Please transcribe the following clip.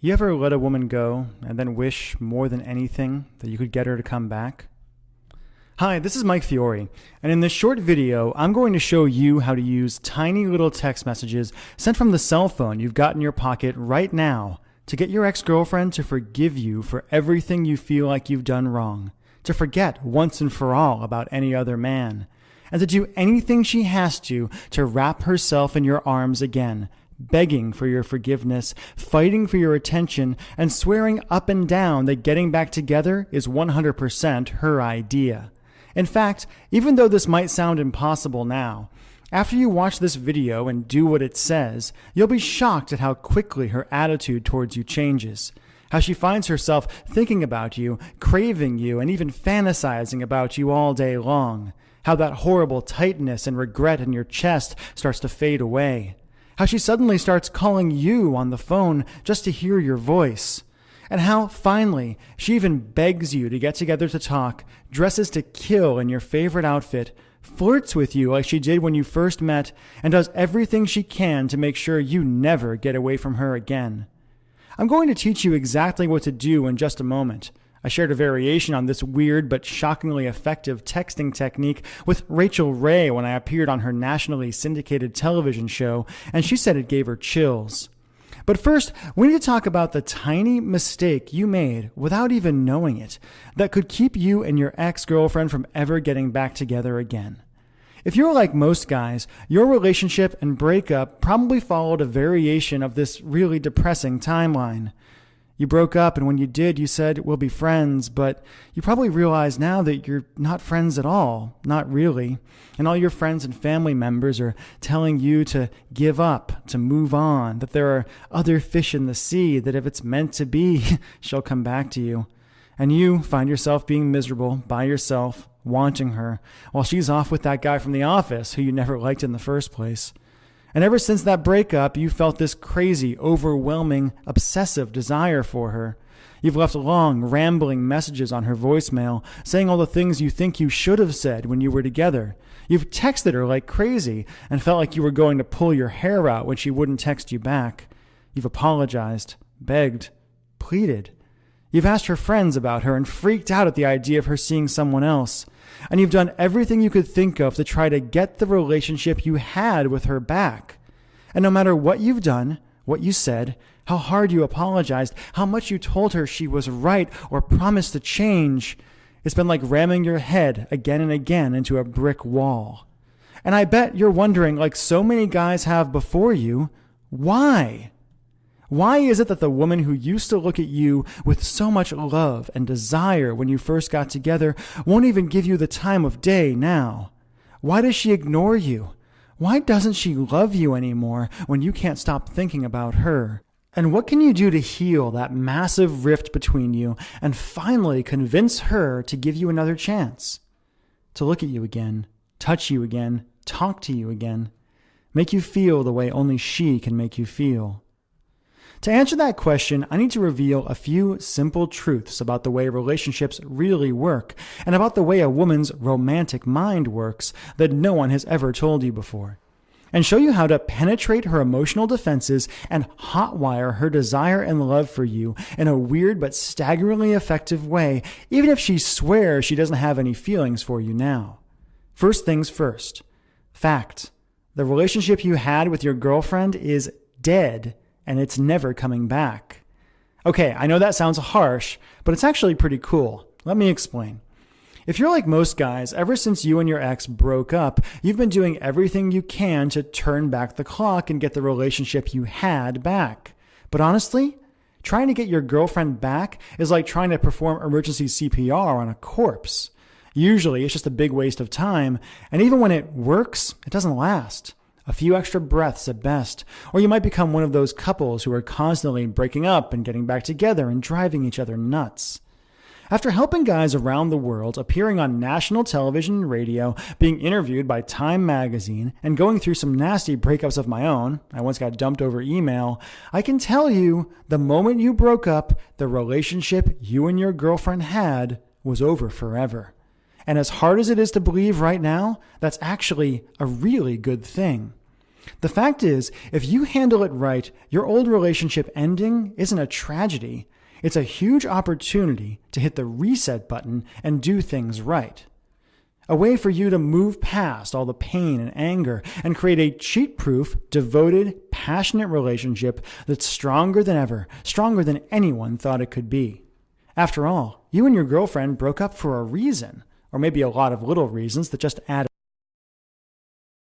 You ever let a woman go and then wish more than anything that you could get her to come back? Hi, this is Mike Fiore, and in this short video, I'm going to show you how to use tiny little text messages sent from the cell phone you've got in your pocket right now to get your ex-girlfriend to forgive you for everything you feel like you've done wrong, to forget once and for all about any other man, and to do anything she has to wrap herself in your arms again, begging for your forgiveness, fighting for your attention, and swearing up and down that getting back together is 100% her idea. In fact, even though this might sound impossible now, after you watch this video and do what it says, you'll be shocked at how quickly her attitude towards you changes. How she finds herself thinking about you, craving you, and even fantasizing about you all day long. How that horrible tightness and regret in your chest starts to fade away. How she suddenly starts calling you on the phone just to hear your voice. And how, finally, she even begs you to get together to talk, dresses to kill in your favorite outfit, flirts with you like she did when you first met, and does everything she can to make sure you never get away from her again. I'm going to teach you exactly what to do in just a moment. I shared a variation on this weird but shockingly effective texting technique with Rachel Ray when I appeared on her nationally syndicated television show, and she said it gave her chills. But first, we need to talk about the tiny mistake you made without even knowing it that could keep you and your ex-girlfriend from ever getting back together again. If you're like most guys, your relationship and breakup probably followed a variation of this really depressing timeline. You broke up, and when you did, you said, we'll be friends, but you probably realize now that you're not friends at all, not really, and all your friends and family members are telling you to give up, to move on, that there are other fish in the sea, that if it's meant to be, she'll come back to you. And you find yourself being miserable by yourself, wanting her, while she's off with that guy from the office who you never liked in the first place. And ever since that breakup, you felt this crazy, overwhelming, obsessive desire for her. You've left long, rambling messages on her voicemail, saying all the things you think you should have said when you were together. You've texted her like crazy and felt like you were going to pull your hair out when she wouldn't text you back. You've apologized, begged, pleaded. You've asked her friends about her and freaked out at the idea of her seeing someone else. And you've done everything you could think of to try to get the relationship you had with her back. And no matter what you've done, what you said, how hard you apologized, how much you told her she was right or promised to change, it's been like ramming your head again and again into a brick wall. And I bet you're wondering, like so many guys have before you, why? Why is it that the woman who used to look at you with so much love and desire when you first got together won't even give you the time of day now? Why does she ignore you? Why doesn't she love you anymore when you can't stop thinking about her? And what can you do to heal that massive rift between you and finally convince her to give you another chance? To look at you again, touch you again, talk to you again, make you feel the way only she can make you feel. To answer that question, I need to reveal a few simple truths about the way relationships really work and about the way a woman's romantic mind works that no one has ever told you before, and show you how to penetrate her emotional defenses and hotwire her desire and love for you in a weird but staggeringly effective way, even if she swears she doesn't have any feelings for you now. First things first. Fact. The relationship you had with your girlfriend is dead, and it's never coming back. Okay, I know that sounds harsh, but it's actually pretty cool. Let me explain. If you're like most guys, ever since you and your ex broke up, you've been doing everything you can to turn back the clock and get the relationship you had back. But honestly, trying to get your girlfriend back is like trying to perform emergency CPR on a corpse. Usually, it's just a big waste of time, and even when it works, it doesn't last. A few extra breaths at best, or you might become one of those couples who are constantly breaking up and getting back together and driving each other nuts. After helping guys around the world, appearing on national television and radio, being interviewed by Time magazine, and going through some nasty breakups of my own, I once got dumped over email, I can tell you, the moment you broke up, the relationship you and your girlfriend had was over forever. And as hard as it is to believe right now, that's actually a really good thing. The fact is, if you handle it right, your old relationship ending isn't a tragedy. It's a huge opportunity to hit the reset button and do things right. A way for you to move past all the pain and anger and create a cheat-proof, devoted, passionate relationship that's stronger than ever, stronger than anyone thought it could be. After all, you and your girlfriend broke up for a reason, or maybe a lot of little reasons that just add